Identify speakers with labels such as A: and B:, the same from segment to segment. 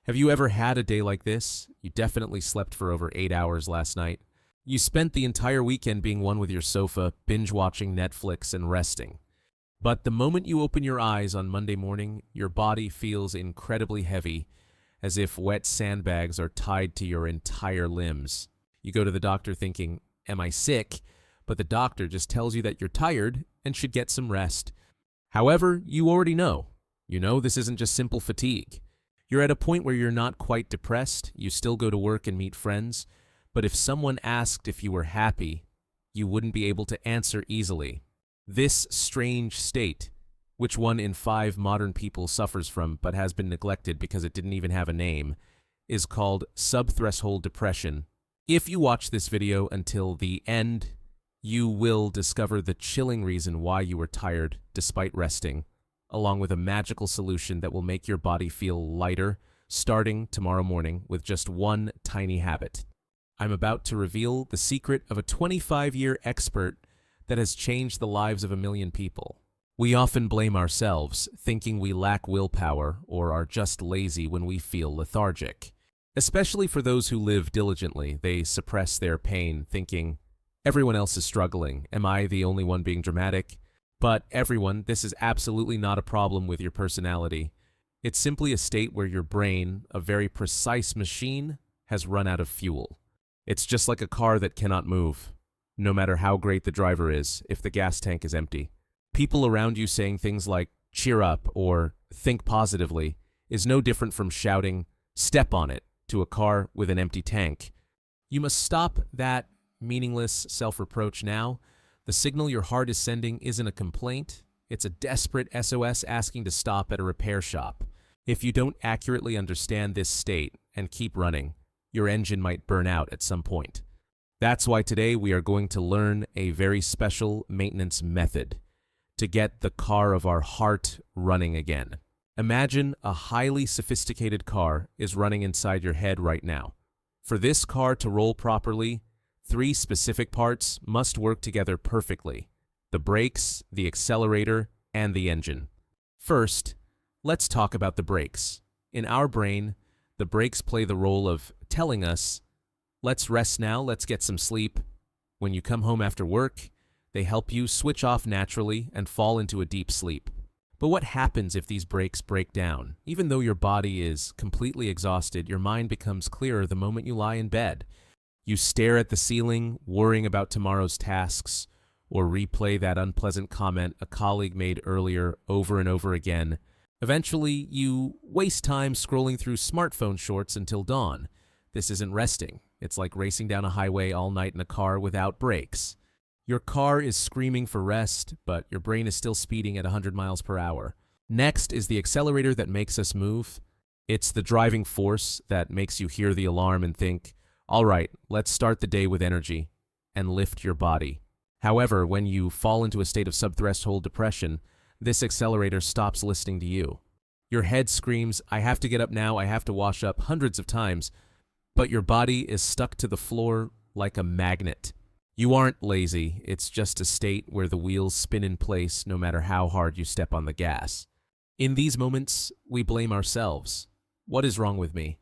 A: Have you ever had a day like this? You definitely slept for over 8 hours last night. You spent the entire weekend being one with your sofa, binge-watching Netflix and resting. But the moment you open your eyes on Monday morning, your body feels incredibly heavy, as if wet sandbags are tied to your entire limbs. You go to the doctor thinking, "Am I sick?" But the doctor just tells you that you're tired and should get some rest. However, you already know. You know this isn't just simple fatigue. You're at a point where you're not quite depressed, you still go to work and meet friends, but if someone asked if you were happy, you wouldn't be able to answer easily. This strange state, which 1 in 5 modern people suffers from but has been neglected because it didn't even have a name, is called Subthreshold Depression. If you watch this video until the end, you will discover the chilling reason why you were tired despite resting, along with a magical solution that will make your body feel lighter starting tomorrow morning with just one tiny habit. I'm about to reveal the secret of a 25-year expert that has changed the lives of 1 million people. We often blame ourselves, thinking we lack willpower or are just lazy when we feel lethargic. Especially for those who live diligently, they suppress their pain, thinking, "Everyone else is struggling. Am I the only one being dramatic?" But everyone, this is absolutely not a problem with your personality. It's simply a state where your brain, a very precise machine, has run out of fuel. It's just like a car that cannot move. No matter how great the driver is, if the gas tank is empty. People around you saying things like, "cheer up," or "think positively," is no different from shouting, "step on it," to a car with an empty tank. You must stop that meaningless self-reproach now. The signal your heart is sending isn't a complaint, it's a desperate SOS asking to stop at a repair shop. If you don't accurately understand this state and keep running, your engine might burn out at some point. That's why today we are going to learn a very special maintenance method to get the car of our heart running again. Imagine a highly sophisticated car is running inside your head right now. For this car to roll properly, 3 specific parts must work together perfectly: the brakes, the accelerator, and the engine. First, let's talk about the brakes. In our brain, the brakes play the role of telling us, "Let's rest now, let's get some sleep." When you come home after work, they help you switch off naturally and fall into a deep sleep. But what happens if these brakes break down? Even though your body is completely exhausted, your mind becomes clearer the moment you lie in bed. You stare at the ceiling, worrying about tomorrow's tasks, or replay that unpleasant comment a colleague made earlier over and over again. Eventually, you waste time scrolling through smartphone shorts until dawn. This isn't resting. It's like racing down a highway all night in a car without brakes. Your car is screaming for rest, but your brain is still speeding at 100 miles per hour. Next is the accelerator that makes us move. It's the driving force that makes you hear the alarm and think, "All right, let's start the day with energy," and lift your body. However, when you fall into a state of subthreshold depression, this accelerator stops listening to you. Your head screams, "I have to get up now, I have to wash up," hundreds of times, but your body is stuck to the floor like a magnet. You aren't lazy, it's just a state where the wheels spin in place no matter how hard you step on the gas. In these moments, we blame ourselves. What is wrong with me?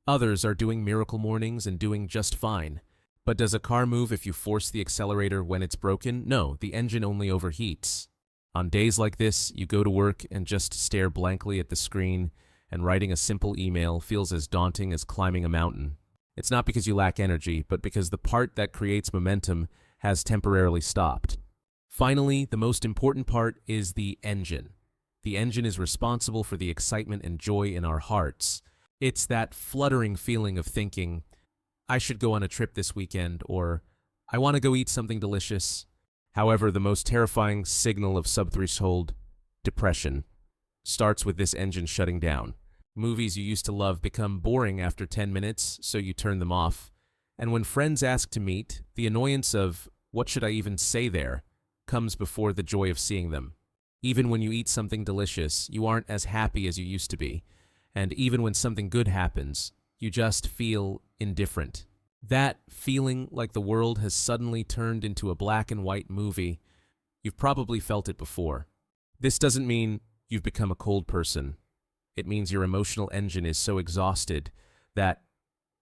A: Others are doing miracle mornings and doing just fine. But does a car move if you force the accelerator when it's broken? No, the engine only overheats. On days like this, you go to work and just stare blankly at the screen, and writing a simple email feels as daunting as climbing a mountain. It's not because you lack energy, but because the part that creates momentum has temporarily stopped. Finally, the most important part is the engine. The engine is responsible for the excitement and joy in our hearts. It's that fluttering feeling of thinking, "I should go on a trip this weekend," or "I want to go eat something delicious." However, the most terrifying signal of subthreshold depression starts with this engine shutting down. Movies you used to love become boring after 10 minutes, so you turn them off. And when friends ask to meet, the annoyance of, "What should I even say there?" comes before the joy of seeing them. Even when you eat something delicious, you aren't as happy as you used to be. And even when something good happens, you just feel indifferent. That feeling like the world has suddenly turned into a black and white movie, you've probably felt it before. This doesn't mean you've become a cold person. It means your emotional engine is so exhausted that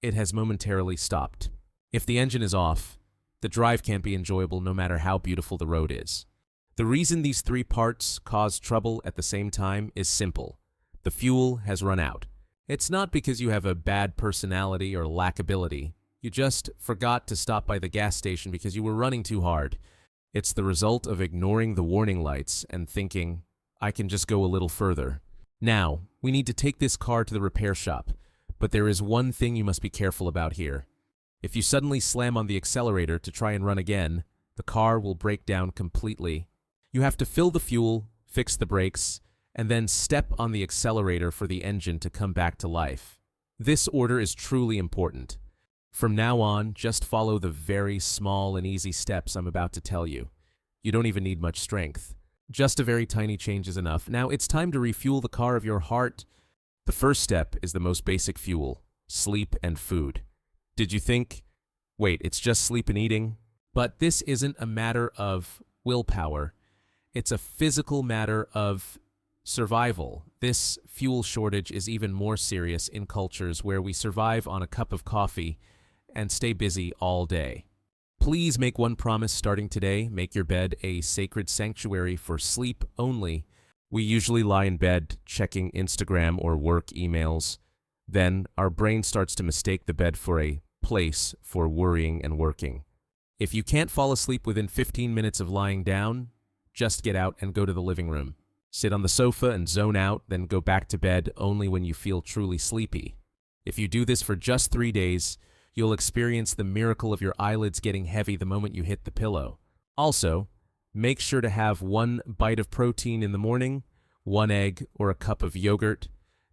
A: it has momentarily stopped. If the engine is off, the drive can't be enjoyable no matter how beautiful the road is. The reason these three parts cause trouble at the same time is simple. The fuel has run out. It's not because you have a bad personality or lack ability. You just forgot to stop by the gas station because you were running too hard. It's the result of ignoring the warning lights and thinking, I can just go a little further. Now, we need to take this car to the repair shop, but there is one thing you must be careful about here. If you suddenly slam on the accelerator to try and run again, the car will break down completely. You have to fill the fuel, fix the brakes, and then step on the accelerator for the engine to come back to life. This order is truly important. From now on, just follow the very small and easy steps I'm about to tell you. You don't even need much strength. Just a very tiny change is enough. Now it's time to refuel the car of your heart. The first step is the most basic fuel, sleep and food. Did you think, wait, it's just sleep and eating? But this isn't a matter of willpower. It's a physical matter of survival. This fuel shortage is even more serious in cultures where we survive on a cup of coffee and stay busy all day. Please make one promise starting today. Make your bed a sacred sanctuary for sleep only. We usually lie in bed checking Instagram or work emails. Then our brain starts to mistake the bed for a place for worrying and working. If you can't fall asleep within 15 minutes of lying down, just get out and go to the living room. Sit on the sofa and zone out, then go back to bed only when you feel truly sleepy. If you do this for just 3 days, you'll experience the miracle of your eyelids getting heavy the moment you hit the pillow. Also, make sure to have 1 bite of protein in the morning, 1 egg, or a cup of yogurt.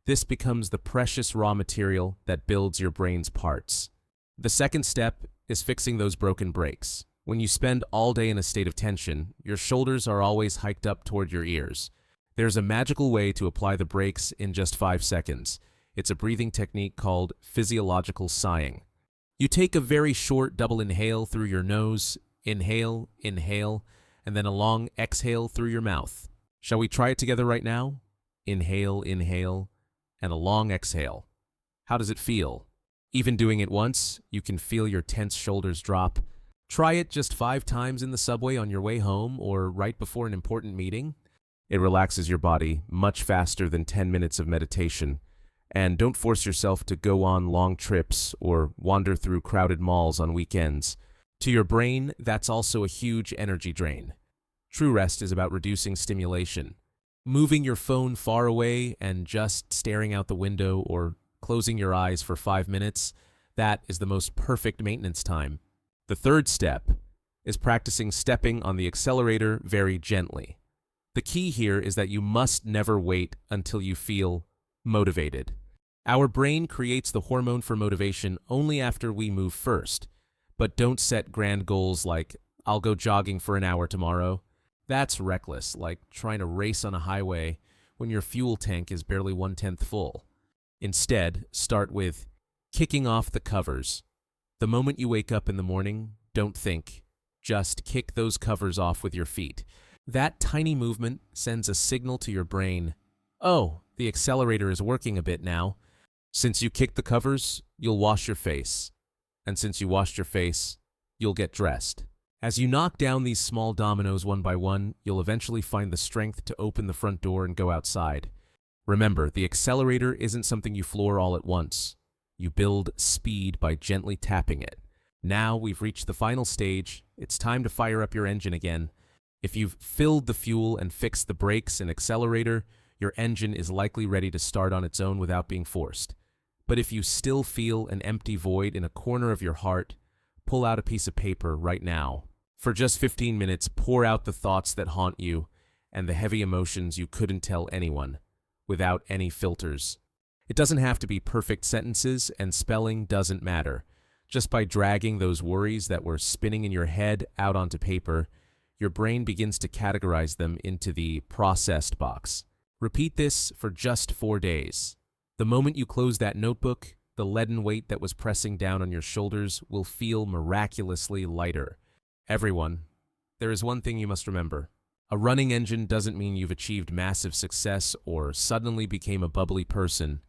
A: This becomes the precious raw material that builds your brain's parts. The second step is fixing those broken brakes. When you spend all day in a state of tension, your shoulders are always hiked up toward your ears. There's a magical way to apply the brakes in just 5 seconds. It's a breathing technique called physiological sighing. You take a very short double inhale through your nose, inhale, inhale, and then a long exhale through your mouth. Shall we try it together right now? Inhale, inhale, and a long exhale. How does it feel? Even doing it once, you can feel your tense shoulders drop. Try it just 5 times in the subway on your way home or right before an important meeting. It relaxes your body much faster than 10 minutes of meditation. And don't force yourself to go on long trips or wander through crowded malls on weekends. To your brain, that's also a huge energy drain. True rest is about reducing stimulation. Moving your phone far away and just staring out the window or closing your eyes for 5 minutes, that is the most perfect maintenance time. The third step is practicing stepping on the accelerator very gently. The key here is that you must never wait until you feel motivated. Our brain creates the hormone for motivation only after we move first. But don't set grand goals like, I'll go jogging for an hour tomorrow. That's reckless, like trying to race on a highway when your fuel tank is barely 1/10 full. Instead, start with kicking off the covers. The moment you wake up in the morning, don't think. Just kick those covers off with your feet. That tiny movement sends a signal to your brain, oh, the accelerator is working a bit now. Since you kicked the covers, you'll wash your face. And since you washed your face, you'll get dressed. As you knock down these small dominoes one by one, you'll eventually find the strength to open the front door and go outside. Remember, the accelerator isn't something you floor all at once. You build speed by gently tapping it. Now we've reached the final stage. It's time to fire up your engine again. If you've filled the fuel and fixed the brakes and accelerator, your engine is likely ready to start on its own without being forced. But if you still feel an empty void in a corner of your heart, pull out a piece of paper right now. For just 15 minutes, pour out the thoughts that haunt you and the heavy emotions you couldn't tell anyone, without any filters. It doesn't have to be perfect sentences, and spelling doesn't matter. Just by dragging those worries that were spinning in your head out onto paper, your brain begins to categorize them into the processed box. Repeat this for just 4 days. The moment you close that notebook, the leaden weight that was pressing down on your shoulders will feel miraculously lighter. Everyone, there is one thing you must remember. A running engine doesn't mean you've achieved massive success or suddenly became a bubbly person.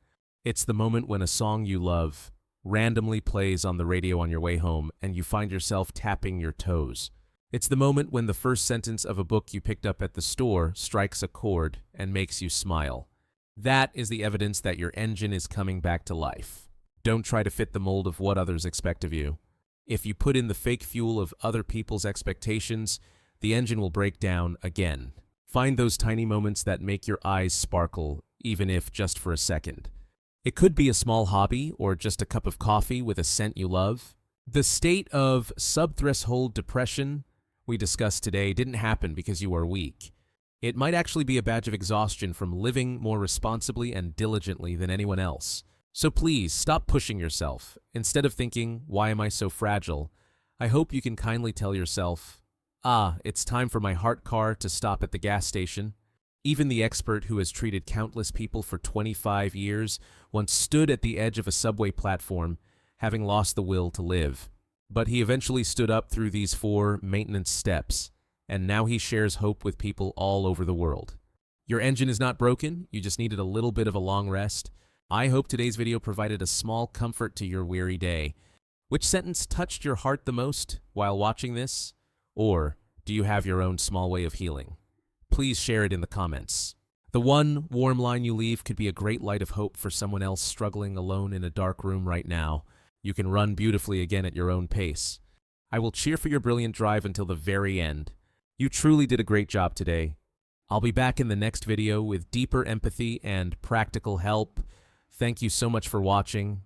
A: It's the moment when a song you love randomly plays on the radio on your way home and you find yourself tapping your toes. It's the moment when the first sentence of a book you picked up at the store strikes a chord and makes you smile. That is the evidence that your engine is coming back to life. Don't try to fit the mold of what others expect of you. If you put in the fake fuel of other people's expectations, the engine will break down again. Find those tiny moments that make your eyes sparkle, even if just for a second. It could be a small hobby or just a cup of coffee with a scent you love. The state of subthreshold depression we discussed today didn't happen because you are weak. It might actually be a badge of exhaustion from living more responsibly and diligently than anyone else. So please, stop pushing yourself. Instead of thinking, why am I so fragile? I hope you can kindly tell yourself, it's time for my heart car to stop at the gas station. Even the expert who has treated countless people for 25 years once stood at the edge of a subway platform, having lost the will to live. But he eventually stood up through these 4 maintenance steps, and now he shares hope with people all over the world. Your engine is not broken, you just needed a little bit of a long rest. I hope today's video provided a small comfort to your weary day. Which sentence touched your heart the most while watching this? Or do you have your own small way of healing? Please share it in the comments. The one warm line you leave could be a great light of hope for someone else struggling alone in a dark room right now. You can run beautifully again at your own pace. I will cheer for your brilliant drive until the very end. You truly did a great job today. I'll be back in the next video with deeper empathy and practical help. Thank you so much for watching.